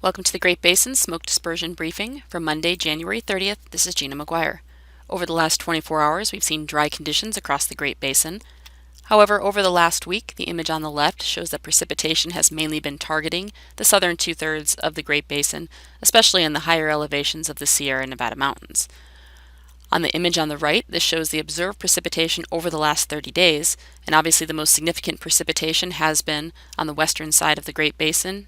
Welcome to the Great Basin Smoke Dispersion Briefing for Monday, January 30th. This is Gina McGuire. Over the last 24 hours, we've seen dry conditions across the Great Basin. However, over the last week, the image on the left shows that precipitation has mainly been targeting the southern two-thirds of the Great Basin, especially in the higher elevations of the Sierra Nevada mountains. On the image on the right, this shows the observed precipitation over the last 30 days, and obviously the most significant precipitation has been on the western side of the Great Basin,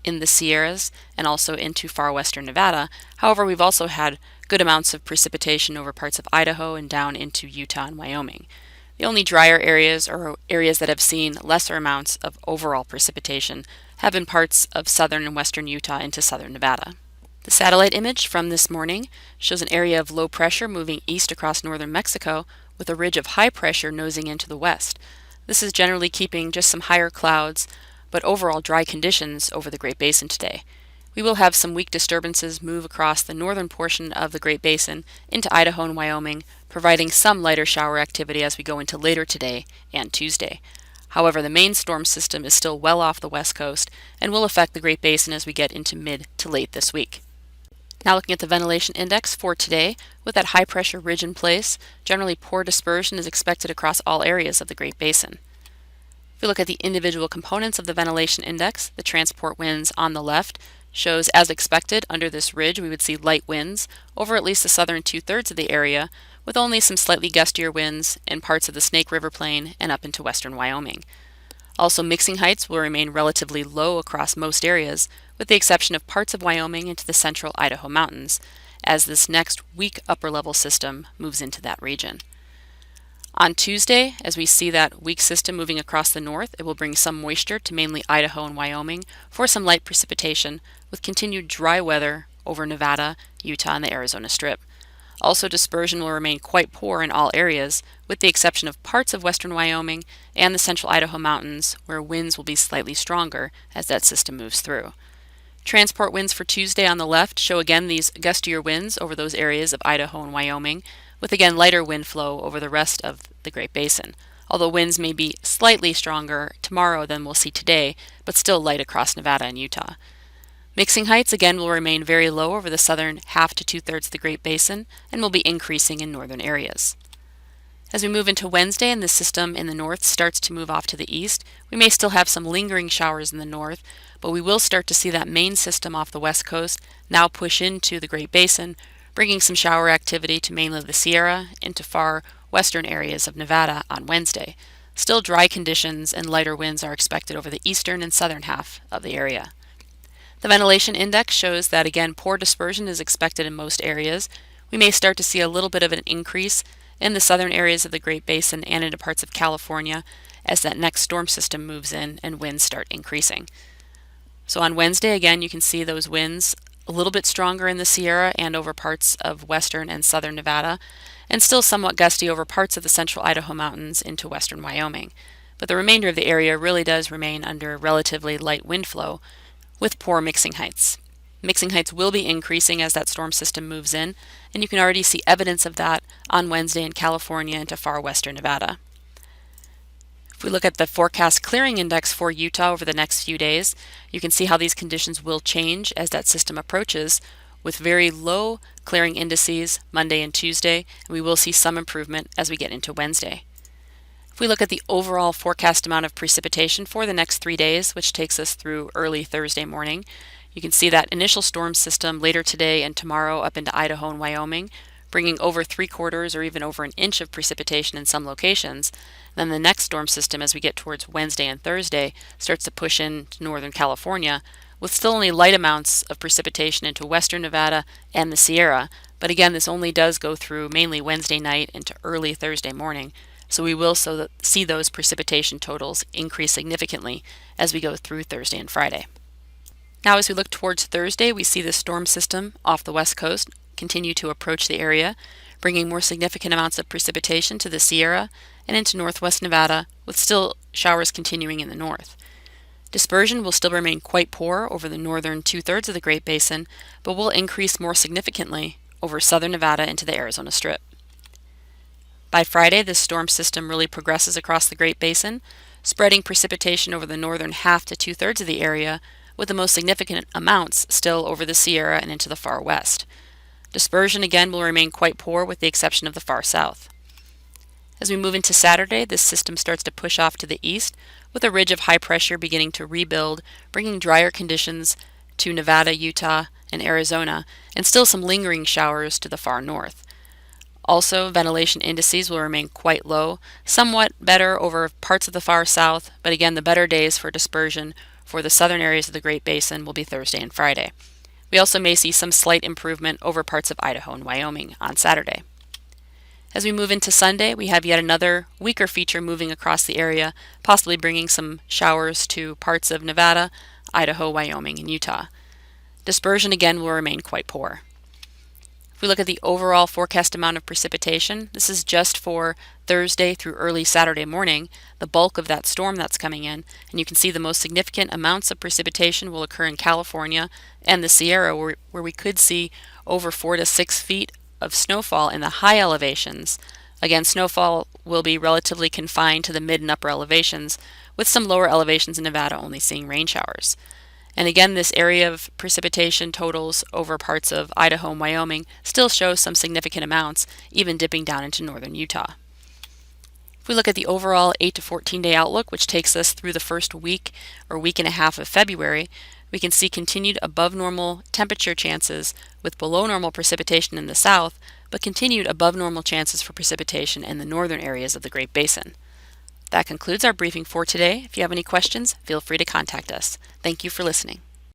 in the Sierras, and also into far western Nevada. However, we've also had good amounts of precipitation over parts of Idaho and down into Utah and Wyoming. The only drier areas, or areas that have seen lesser amounts of overall precipitation, have been parts of southern and western Utah into southern Nevada. The satellite image from this morning shows an area of low pressure moving east across northern Mexico with a ridge of high pressure nosing into the west. This is generally keeping just some higher clouds, but overall dry conditions over the Great Basin today. We will have some weak disturbances move across the northern portion of the Great Basin into Idaho and Wyoming, providing some lighter shower activity as we go into later today and Tuesday. However, the main storm system is still well off the west coast and will affect the Great Basin as we get into mid to late this week. Now looking at the ventilation index for today, with that high pressure ridge in place, generally poor dispersion is expected across all areas of the Great Basin. If we look at the individual components of the ventilation index, the transport winds on the left shows, as expected, under this ridge we would see light winds over at least the southern two-thirds of the area, with only some slightly gustier winds in parts of the Snake River Plain and up into western Wyoming. Also, mixing heights will remain relatively low across most areas, with the exception of parts of Wyoming into the central Idaho mountains, as this next weak upper-level system moves into that region. On Tuesday, as we see that weak system moving across the north, it will bring some moisture to mainly Idaho and Wyoming for some light precipitation, with continued dry weather over Nevada, Utah, and the Arizona Strip. Also, dispersion will remain quite poor in all areas, with the exception of parts of western Wyoming and the central Idaho mountains, where winds will be slightly stronger as that system moves through. Transport winds for Tuesday on the left show again these gustier winds over those areas of Idaho and Wyoming, with again lighter wind flow over the rest of the Great Basin, although winds may be slightly stronger tomorrow than we'll see today, but still light across Nevada and Utah. Mixing heights again will remain very low over the southern half to two-thirds of the Great Basin and will be increasing in northern areas. As we move into Wednesday and the system in the north starts to move off to the east, we may still have some lingering showers in the north, but we will start to see that main system off the west coast now push into the Great Basin, bringing some shower activity to mainly the Sierra into far western areas of Nevada on Wednesday. Still dry conditions and lighter winds are expected over the eastern and southern half of the area. The ventilation index shows that again poor dispersion is expected in most areas. We may start to see a little bit of an increase in the southern areas of the Great Basin and into parts of California as that next storm system moves in and winds start increasing. So on Wednesday, again, you can see those winds a little bit stronger in the Sierra and over parts of western and southern Nevada, and still somewhat gusty over parts of the central Idaho mountains into western Wyoming. But the remainder of the area really does remain under relatively light wind flow with poor mixing heights. Mixing heights will be increasing as that storm system moves in, and you can already see evidence of that on Wednesday in California into far western Nevada. If we look at the forecast clearing index for Utah over the next few days, you can see how these conditions will change as that system approaches, with very low clearing indices Monday and Tuesday, and we will see some improvement as we get into Wednesday. If we look at the overall forecast amount of precipitation for the next 3 days, which takes us through early Thursday morning, you can see that initial storm system later today and tomorrow up into Idaho and Wyoming, bringing over 3/4 or even over an inch of precipitation in some locations. Then the next storm system, as we get towards Wednesday and Thursday, starts to push into northern California, with still only light amounts of precipitation into western Nevada and the Sierra. But again, this only does go through mainly Wednesday night into early Thursday morning, so we will see those precipitation totals increase significantly as we go through Thursday and Friday. Now as we look towards Thursday, we see the storm system off the west coast continue to approach the area, bringing more significant amounts of precipitation to the Sierra and into northwest Nevada, with still showers continuing in the north. Dispersion will still remain quite poor over the northern two-thirds of the Great Basin, but will increase more significantly over southern Nevada into the Arizona Strip. By Friday, this storm system really progresses across the Great Basin, spreading precipitation over the northern half to two-thirds of the area, with the most significant amounts still over the Sierra and into the far west. Dispersion again will remain quite poor with the exception of the far south. As we move into Saturday, this system starts to push off to the east with a ridge of high pressure beginning to rebuild, bringing drier conditions to Nevada, Utah, and Arizona, and still some lingering showers to the far north. Also, ventilation indices will remain quite low, somewhat better over parts of the far south, but again, the better days for dispersion for the southern areas of the Great Basin will be Thursday and Friday. We also may see some slight improvement over parts of Idaho and Wyoming on Saturday. As we move into Sunday, we have yet another weaker feature moving across the area, possibly bringing some showers to parts of Nevada, Idaho, Wyoming, and Utah. Dispersion again will remain quite poor. If we look at the overall forecast amount of precipitation, this is just for Thursday through early Saturday morning, the bulk of that storm that's coming in, and you can see the most significant amounts of precipitation will occur in California and the Sierra, where we could see over 4 to 6 feet of snowfall in the high elevations. Again, snowfall will be relatively confined to the mid and upper elevations, with some lower elevations in Nevada only seeing rain showers. And again, this area of precipitation totals over parts of Idaho and Wyoming still shows some significant amounts, even dipping down into northern Utah. If we look at the overall 8 to 14 day outlook, which takes us through the first week or week and a half of February, we can see continued above normal temperature chances with below normal precipitation in the south, but continued above normal chances for precipitation in the northern areas of the Great Basin. That concludes our briefing for today. If you have any questions, feel free to contact us. Thank you for listening.